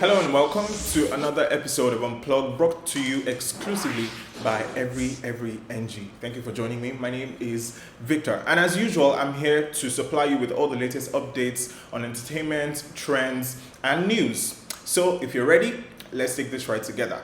Hello and welcome to another episode of Unplug, brought to you exclusively by Every NG. Thank you for joining me. My name is Victor, and as usual, I'm here to supply you with all the latest updates on entertainment, trends, and news. So if you're ready, let's take this ride together.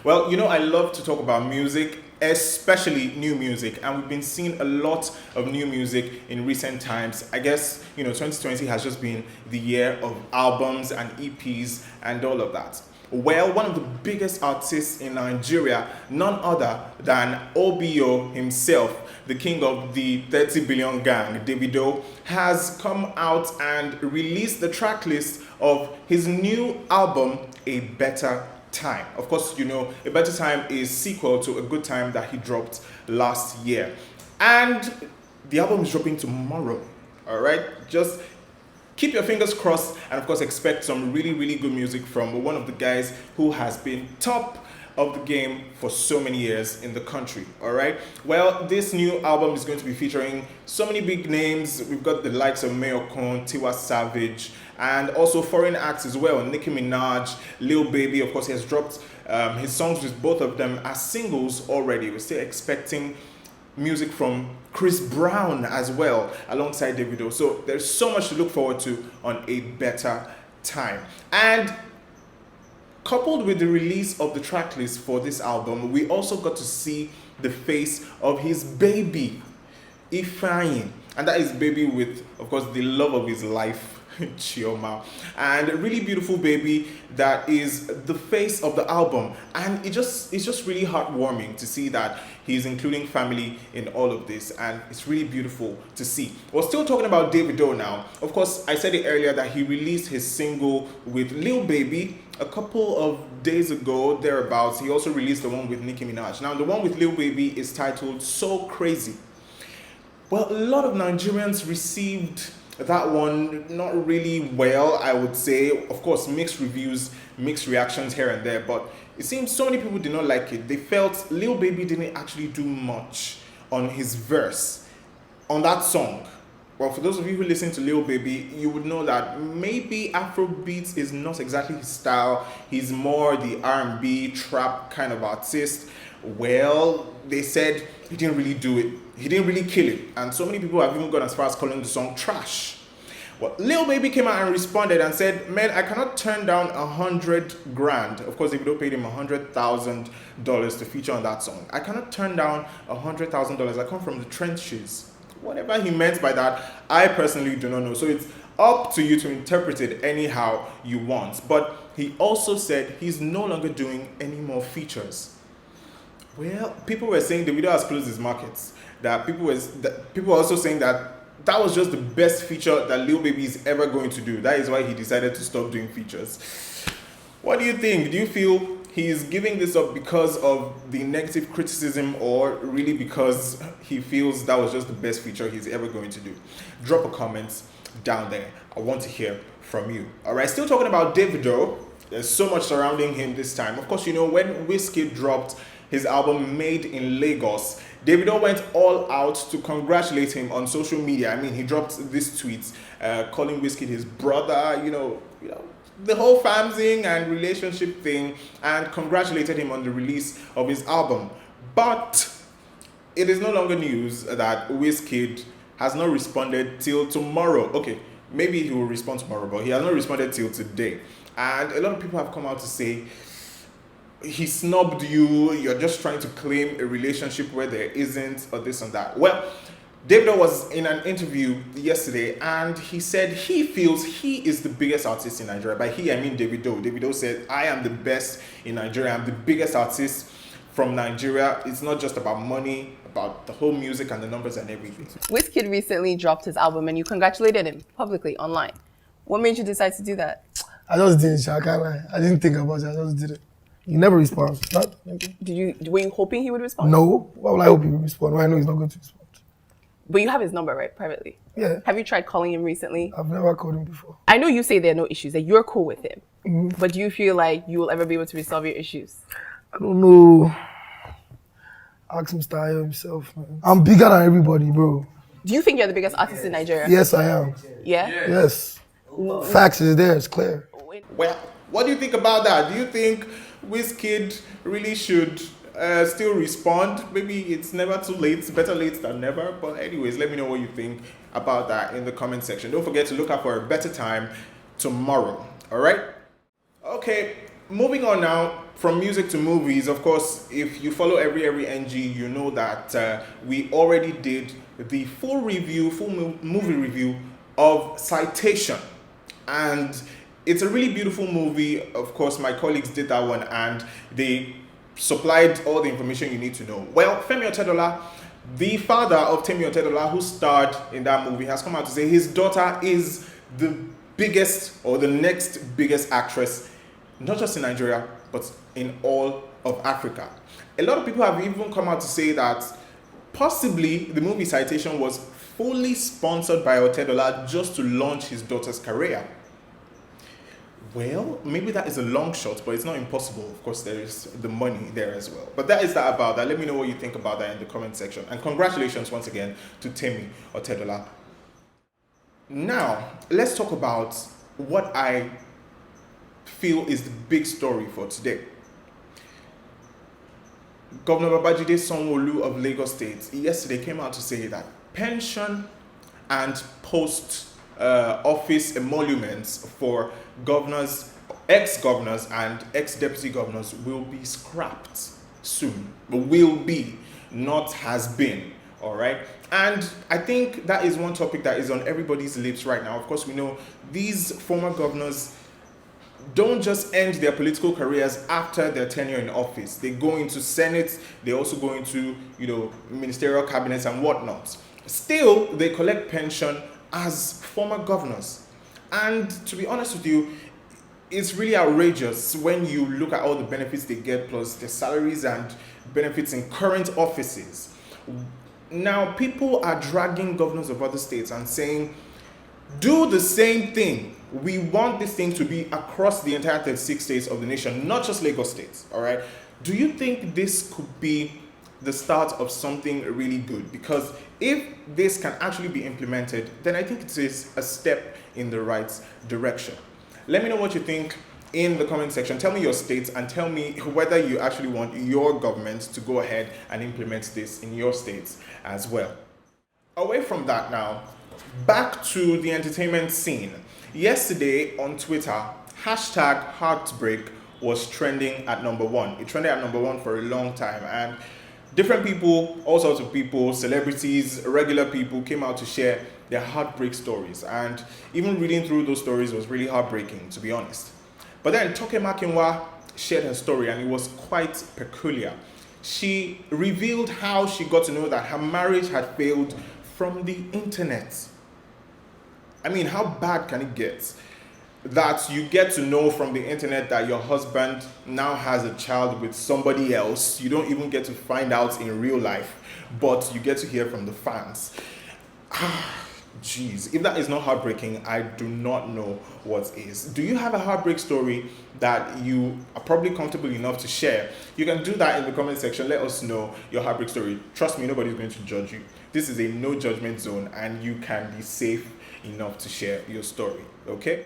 Well, I love to talk about music, especially new music, and we've been seeing a lot of new music in recent times. I guess 2020 has just been the year of albums and EPs and all of that. Well, one of the biggest artists in Nigeria, none other than OBO himself, the king of the 30 billion gang, Davido, has come out and released the track list of his new album, A Better Time. Of course, A Better Time is sequel to A Good Time that he dropped last year. And the album is dropping tomorrow. All right? Just keep your fingers crossed and of course expect some really, really good music from one of the guys who has been top of the game for so many years in the country. All right? Well, this new album is going to be featuring so many big names. We've got the likes of Mayokun, Tiwa Savage, and also foreign acts as well. Nicki Minaj, Lil Baby, of course, he has dropped his songs with both of them as singles already. We're still expecting music from Chris Brown as well, alongside Davido. So there's so much to look forward to on A Better Time. And coupled with the release of the track list for this album, we also got to see the face of his baby, Ifeanyi. And that is baby with, of course, the love of his life, Chioma, and a really beautiful baby that is the face of the album. And it's just really heartwarming to see that he's including family in all of this, and it's really beautiful to see. We're still talking about Davido now. Of course, I said it earlier that he released his single with Lil Baby a couple of days ago, thereabouts. He also released the one with Nicki Minaj. Now, the one with Lil Baby is titled So Crazy. Well, a lot of Nigerians received that one not really well, I would say. Of course, mixed reviews, mixed reactions here and there, but it seems so many people did not like it. They felt Lil Baby didn't actually do much on his verse on that song. Well, for those of you who listen to Lil Baby, you would know that maybe Afrobeat is not exactly his style. He's more the R&B, trap kind of artist. Well, they said he didn't really do it. He didn't really kill it. And so many people have even gone as far as calling the song trash. Well, Lil Baby came out and responded and said, man, I cannot turn down 100 grand. Of course, Davido paid him $100,000 to feature on that song. I cannot turn down $100,000. I come from the trenches. Whatever he meant by that, I personally do not know. So it's up to you to interpret it anyhow you want. But he also said he's no longer doing any more features. Well, people were saying Davido has closed his markets. People were also saying that was just the best feature that Lil Baby is ever going to do. That is why he decided to stop doing features. What do you think? Do you feel he is giving this up because of the negative criticism, or really because he feels that was just the best feature he's ever going to do? Drop a comment down there. I want to hear from you. All right, still talking about Davido. There's so much surrounding him this time. Of course, when Wizkid dropped his album Made in Lagos, Davido went all out to congratulate him on social media. I mean, he dropped this tweet calling Wizkid his brother, the whole fam thing and relationship thing, and congratulated him on the release of his album. But it is no longer news that Wizkid has not responded till tomorrow. Okay, maybe he will respond tomorrow, but he has not responded till today. And a lot of people have come out to say, he snubbed you, you're just trying to claim a relationship where there isn't, or this and that. Well, Davido was in an interview yesterday and he said he feels he is the biggest artist in Nigeria. By he, I mean Davido. Davido said, I am the best in Nigeria. I'm the biggest artist from Nigeria. It's not just about money, about the whole music and the numbers and everything. Wizkid recently dropped his album and you congratulated him publicly online. What made you decide to do that? I just did it, I can't lie. I didn't think about it, I just did it. He never responds. Were you hoping he would respond? No. Why would I hope he would respond? Why I know he's not going to respond? But you have his number, right? Privately? Yeah. Have you tried calling him recently? I've never called him before. I know you say there are no issues, that you're cool with him. Mm-hmm. But do you feel like you will ever be able to resolve your issues? I don't know. Ask Mr. Ayo himself, man. I'm bigger than everybody, bro. Do you think you're the biggest artist in Nigeria? Yes, I am. Yeah? Yes. Facts is there. It's clear. Well, what do you think about that? Do you think Wizkid really should still respond? Maybe it's never too late. It's better late than never. But anyways, let me know what you think about that in the comment section. Don't forget to look out for a better time tomorrow. All right? Okay, moving on now from music to movies. Of course, if you follow every NG, you know that we already did the full movie review of Citation. And it's a really beautiful movie. Of course, my colleagues did that one and they supplied all the information you need to know. Well, Femi Otedola, the father of Temi Otedola, who starred in that movie, has come out to say his daughter is the biggest or the next biggest actress, not just in Nigeria, but in all of Africa. A lot of people have even come out to say that possibly the movie Citation was fully sponsored by Otedola just to launch his daughter's career. Well, maybe that is a long shot, but it's not impossible. Of course, there is the money there as well. But that is that about that. Let me know what you think about that in the comment section. And congratulations once again to Temi Otedola. Now, let's talk about what I feel is the big story for today. Governor Babajide Sanwo-Olu of Lagos State yesterday came out to say that pension and post-office emoluments for governors, ex-governors and ex-deputy governors will be scrapped soon. Will be, not has been. All right. And I think that is one topic that is on everybody's lips right now. Of course, we know these former governors don't just end their political careers after their tenure in office. They go into Senate, they also go into, ministerial cabinets and whatnot. Still, they collect pension as former governors. And to be honest with you, it's really outrageous when you look at all the benefits they get, plus their salaries and benefits in current offices. Now, people are dragging governors of other states and saying, do the same thing. We want this thing to be across the entire 36 states of the nation, not just Lagos State, all right? Do you think this could be the start of something really good? Because if this can actually be implemented, then I think it is a step in the right direction. Let me know what you think in the comment section. Tell me your states and tell me whether you actually want your government to go ahead and implement this in your states as well. Away from that now, back to the entertainment scene. Yesterday on Twitter, #Heartbreak was trending at number 1. It trended at number 1 for a long time, and different people, all sorts of people, celebrities, regular people came out to share their heartbreak stories. And even reading through those stories was really heartbreaking, to be honest. But then Toke Makinwa shared her story, and it was quite peculiar. She revealed how she got to know that her marriage had failed from the internet. I mean, how bad can it get? That you get to know from the internet that your husband now has a child with somebody else. You don't even get to find out in real life, but you get to hear from the fans. Jeez, if that is not heartbreaking, I do not know what is. Do you have a heartbreak story that you are probably comfortable enough to share? You can do that in the comment section. Let us know your heartbreak story. Trust me, nobody's going to judge you. This is a no judgment zone, and you can be safe enough to share your story, okay?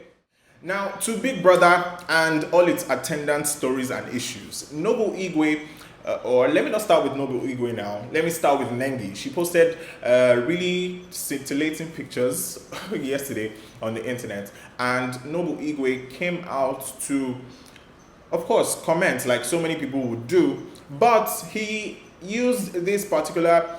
Now, to Big Brother and all its attendant stories and issues. Nobu Igwe, or let me not start with Nobu Igwe now. Let me start with Nengi. She posted really scintillating pictures yesterday on the internet. And Nobu Igwe came out to, of course, comment like so many people would do. But he used this particular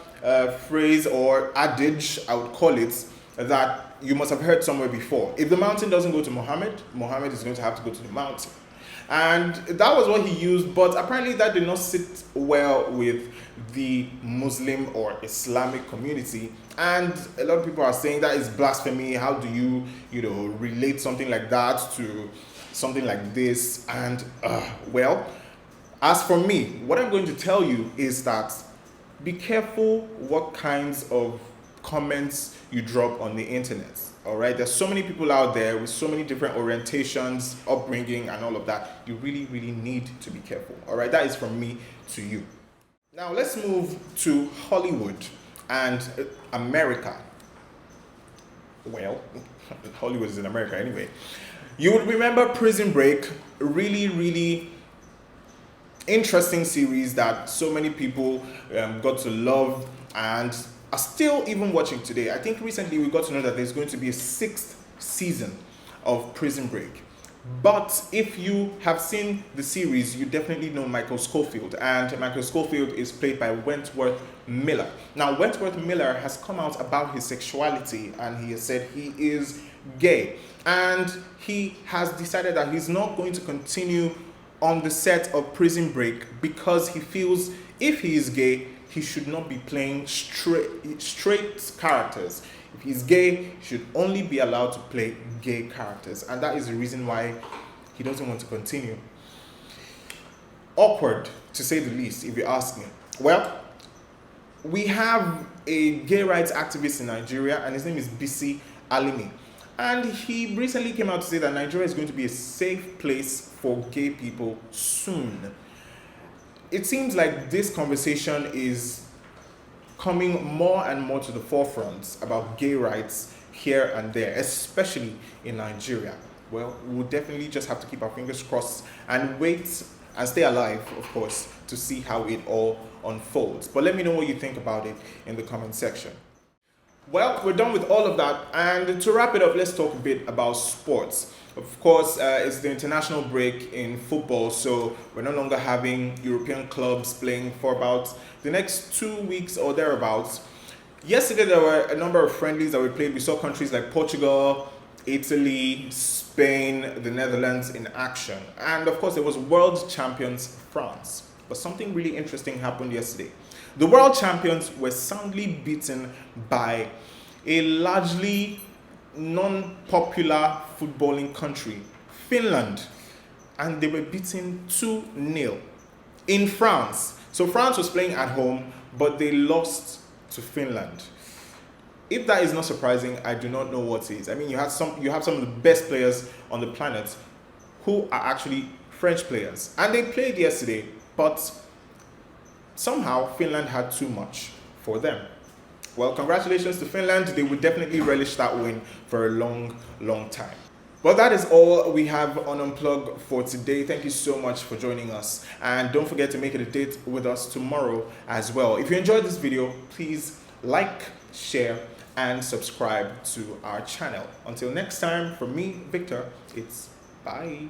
phrase or adage, I would call it, that you must have heard somewhere before. If the mountain doesn't go to Muhammad, Muhammad is going to have to go to the mountain. And that was what he used, but apparently that did not sit well with the Muslim or Islamic community. And a lot of people are saying that is blasphemy. How do you, relate something like that to something like this? And, well, as for me, what I'm going to tell you is that be careful what kinds of comments you drop on the internet. All right, there's so many people out there with so many different orientations, upbringing, and all of that. You really, really need to be careful. All right, that is from me to you. Now let's move to Hollywood. and America, well, Hollywood is in America anyway, you would remember Prison Break, really interesting series that so many people got to love and are still even watching today. I think recently we got to know that there's going to be a 6th season of Prison Break. But if you have seen the series, you definitely know Michael Scofield, and Michael Scofield is played by Wentworth Miller. Now, Wentworth Miller has come out about his sexuality, and he has said he is gay, and he has decided that he's not going to continue on the set of Prison Break because he feels if he is gay, he should not be playing straight characters. If he's gay, he should only be allowed to play gay characters, and that is the reason why he doesn't want to continue. Awkward, to say the least, if you ask me. Well, we have a gay rights activist in Nigeria, and his name is Bisi Alimi. And he recently came out to say that Nigeria is going to be a safe place for gay people soon. It seems like this conversation is coming more and more to the forefront about gay rights here and there, especially in Nigeria. Well, we'll definitely just have to keep our fingers crossed and wait and stay alive, of course, to see how it all unfolds. But let me know what you think about it in the comment section. Well, we're done with all of that, and to wrap it up, let's talk a bit about sports. Of course, it's the international break in football, so we're no longer having European clubs playing for about the next 2 weeks or thereabouts. Yesterday, there were a number of friendlies that we played. We saw countries like Portugal, Italy, Spain, the Netherlands in action. And of course, there was world champions France. But something really interesting happened yesterday. The world champions were soundly beaten by a largely non-popular footballing country, Finland, and they were beaten 2-0 in France. So France was playing at home, but they lost to Finland. If that is not surprising, I do not know what is. I mean, you have some of the best players on the planet who are actually French players, and they played yesterday, but somehow Finland had too much for them. Well, congratulations to Finland. They will definitely relish that win for a long time. Well, that is all we have on Unplug for today. Thank you so much for joining us. And don't forget to make it a date with us tomorrow as well. If you enjoyed this video, please like, share, and subscribe to our channel. Until next time, from me, Victor, it's bye.